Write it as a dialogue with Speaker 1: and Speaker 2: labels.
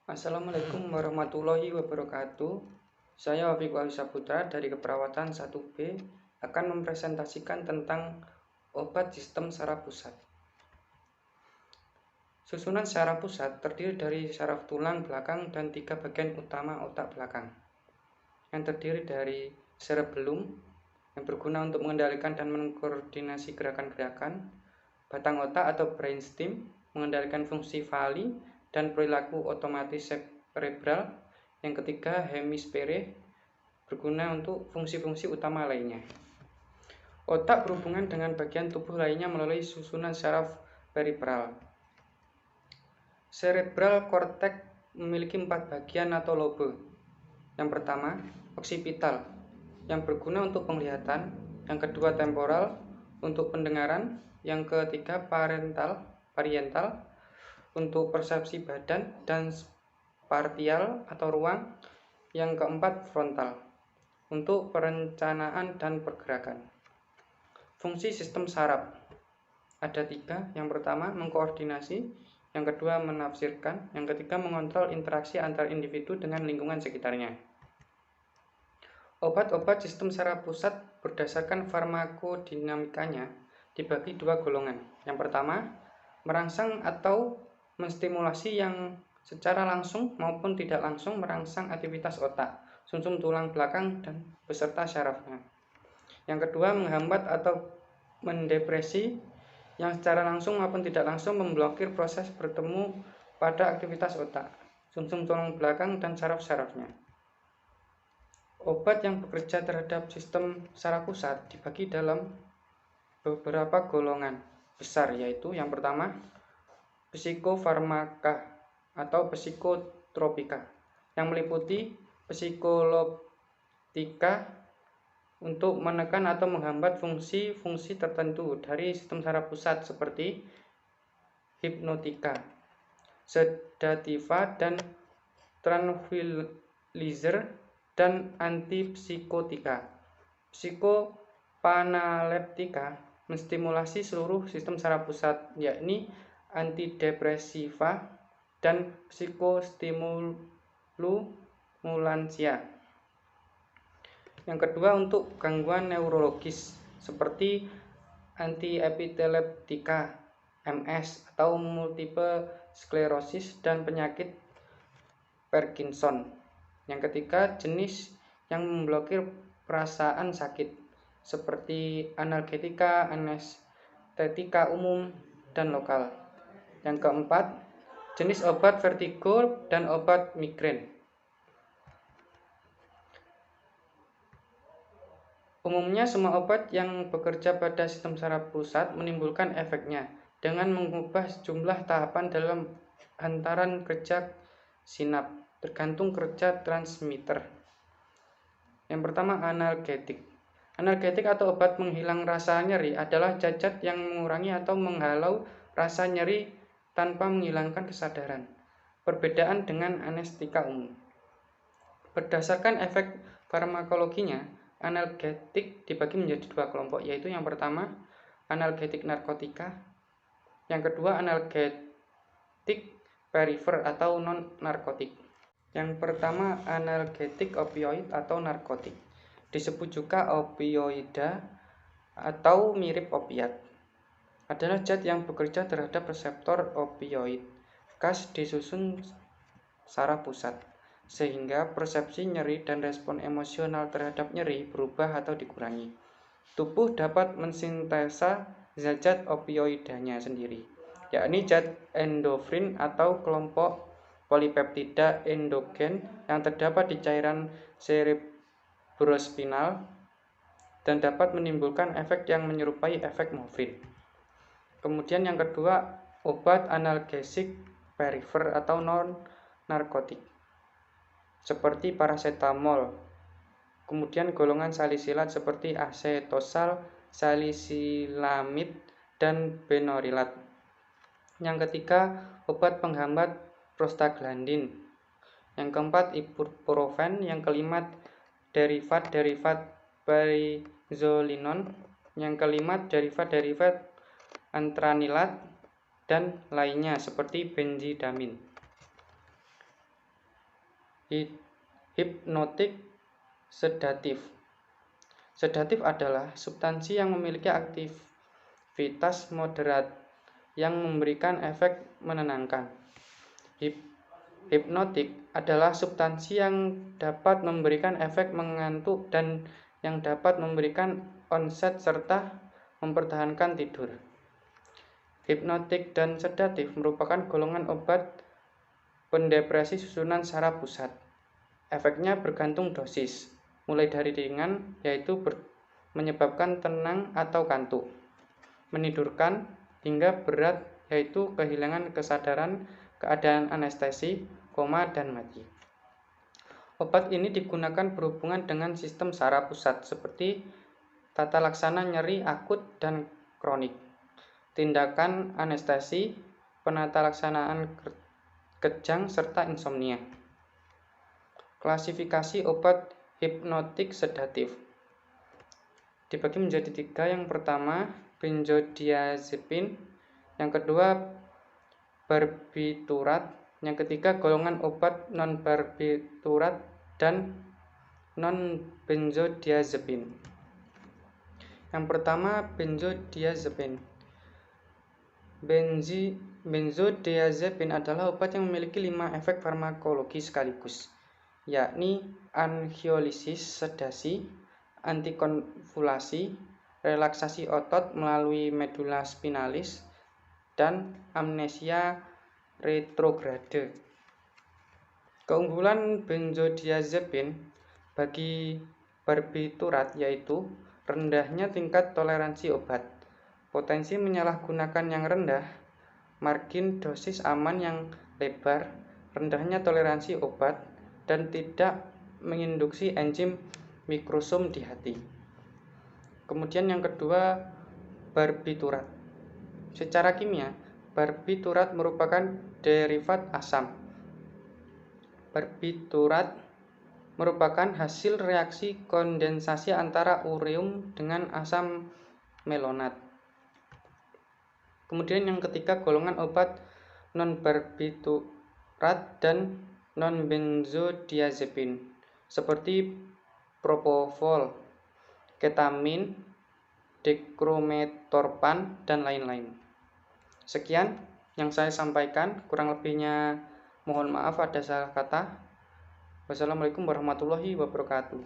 Speaker 1: Assalamualaikum warahmatullahi wabarakatuh. Saya Wafik Saputra dari Keperawatan 1B akan mempresentasikan tentang obat sistem saraf pusat. Susunan saraf pusat terdiri dari saraf tulang belakang dan 3 bagian utama otak belakang, yang terdiri dari cerebellum yang berguna untuk mengendalikan dan mengkoordinasi gerakan-gerakan, batang otak atau brainstem mengendalikan fungsi vali dan perilaku otomatis cerebral, yang ketiga hemisfere berguna untuk fungsi-fungsi utama lainnya. Otak berhubungan dengan bagian tubuh lainnya melalui susunan saraf peripheral. Cerebral cortex memiliki 4 bagian atau lobe. Yang pertama, occipital yang berguna untuk penglihatan, yang kedua temporal untuk pendengaran, yang ketiga parietal untuk persepsi badan, dan spatial atau ruang, yang keempat frontal untuk perencanaan dan pergerakan. Fungsi sistem saraf ada 3. Yang pertama mengkoordinasi, yang kedua menafsirkan, yang ketiga mengontrol interaksi antar individu dengan lingkungan sekitarnya. Obat-obat sistem saraf pusat berdasarkan farmakodinamikanya dibagi 2 golongan. Yang pertama, merangsang atau menstimulasi yang secara langsung maupun tidak langsung merangsang aktivitas otak, sumsum tulang belakang dan beserta syarafnya. Yang kedua, menghambat atau mendepresi yang secara langsung maupun tidak langsung memblokir proses bertemu pada aktivitas otak, sumsum tulang belakang dan saraf-sarafnya. Obat yang bekerja terhadap sistem saraf pusat dibagi dalam beberapa golongan besar, yaitu yang pertama psikofarmaka atau psikotropika, yang meliputi psikoloptika untuk menekan atau menghambat fungsi-fungsi tertentu dari sistem saraf pusat seperti hipnotika, sedativa dan tranquilizer, dan antipsikotika. Psikopanaleptika menstimulasi seluruh sistem saraf pusat, yakni antidepresiva dan psikostimululansia. Yang kedua, untuk gangguan neurologis seperti antiepileptika, MS atau multiple sklerosis, dan penyakit Parkinson. Yang ketiga, jenis yang memblokir perasaan sakit seperti analgetika, anestetika umum dan lokal. Yang keempat, jenis obat vertigo dan obat migrain. Umumnya semua obat yang bekerja pada sistem saraf pusat menimbulkan efeknya dengan mengubah sejumlah tahapan dalam hantaran kerja sinap tergantung kerja transmitter. Yang pertama, analgetik. Analgetik atau obat menghilang rasa nyeri adalah zat yang mengurangi atau menghalau rasa nyeri tanpa menghilangkan kesadaran. Perbedaan dengan anestetika umum. Berdasarkan efek farmakologinya, analgetik dibagi menjadi 2 kelompok, yaitu yang pertama analgetik narkotika, yang kedua analgetik perifer atau non-narkotik. Yang pertama, analgetik opioid atau narkotik, disebut juga opioida atau mirip opiat, adalah zat yang bekerja terhadap reseptor opioid khas di susun saraf pusat, sehingga persepsi nyeri dan respon emosional terhadap nyeri berubah atau dikurangi. Tubuh dapat mensintesa zat opioidanya sendiri, yakni zat endofrin atau kelompok polipeptida endogen yang terdapat di cairan cerebrospinal dan dapat menimbulkan efek yang menyerupai efek morfin. Kemudian yang kedua, obat analgesik perifer atau non-narkotik seperti paracetamol. Kemudian golongan salisilat seperti acetosal, salisilamid, dan benorilat. Yang ketiga, obat penghambat prostaglandin. Yang keempat, ibuprofen. Yang kelima, derivat-derivat barizolinon. Yang kelima, derivat-derivat antranilat dan lainnya seperti benzidamin. Hipnotik sedatif. Sedatif adalah substansi yang memiliki aktivitas moderat yang memberikan efek menenangkan. Hipnotik adalah substansi yang dapat memberikan efek mengantuk dan yang dapat memberikan onset serta mempertahankan tidur. Hipnotik dan sedatif merupakan golongan obat pendepresi susunan saraf pusat. Efeknya bergantung dosis, mulai dari ringan yaitu menyebabkan tenang atau kantuk, menidurkan, hingga berat yaitu kehilangan kesadaran, keadaan anestesi, koma, dan mati. Obat ini digunakan berhubungan dengan sistem saraf pusat seperti tata laksana nyeri akut dan kronik, tindakan anestesi, penata laksanaan kejang, serta insomnia. Klasifikasi obat hipnotik sedatif dibagi menjadi 3. Yang pertama, benzodiazepin. Yang kedua, barbiturat. Yang ketiga, golongan obat non-barbiturat dan non-benzodiazepin. Yang pertama, benzodiazepin. Benzodiazepin adalah obat yang memiliki 5 efek farmakologi sekaligus, yakni anxiolisis, sedasi, antikonvulsasi, relaksasi otot melalui medula spinalis, dan amnesia retrograde. Keunggulan benzodiazepin bagi barbiturat yaitu rendahnya tingkat toleransi obat, potensi menyalahgunakan yang rendah, margin dosis aman yang lebar, rendahnya toleransi obat, dan tidak menginduksi enzim mikrosom di hati. Kemudian yang kedua, barbiturat. Secara kimia, barbiturat merupakan derivat asam. Barbiturat merupakan hasil reaksi kondensasi antara ureum dengan asam melonat. Kemudian yang ketiga, golongan obat non-barbiturat dan non-benzodiazepin seperti propofol, ketamin, dekrometorpan, dan lain-lain. Sekian yang saya sampaikan, kurang lebihnya mohon maaf ada salah kata. Wassalamualaikum warahmatullahi wabarakatuh.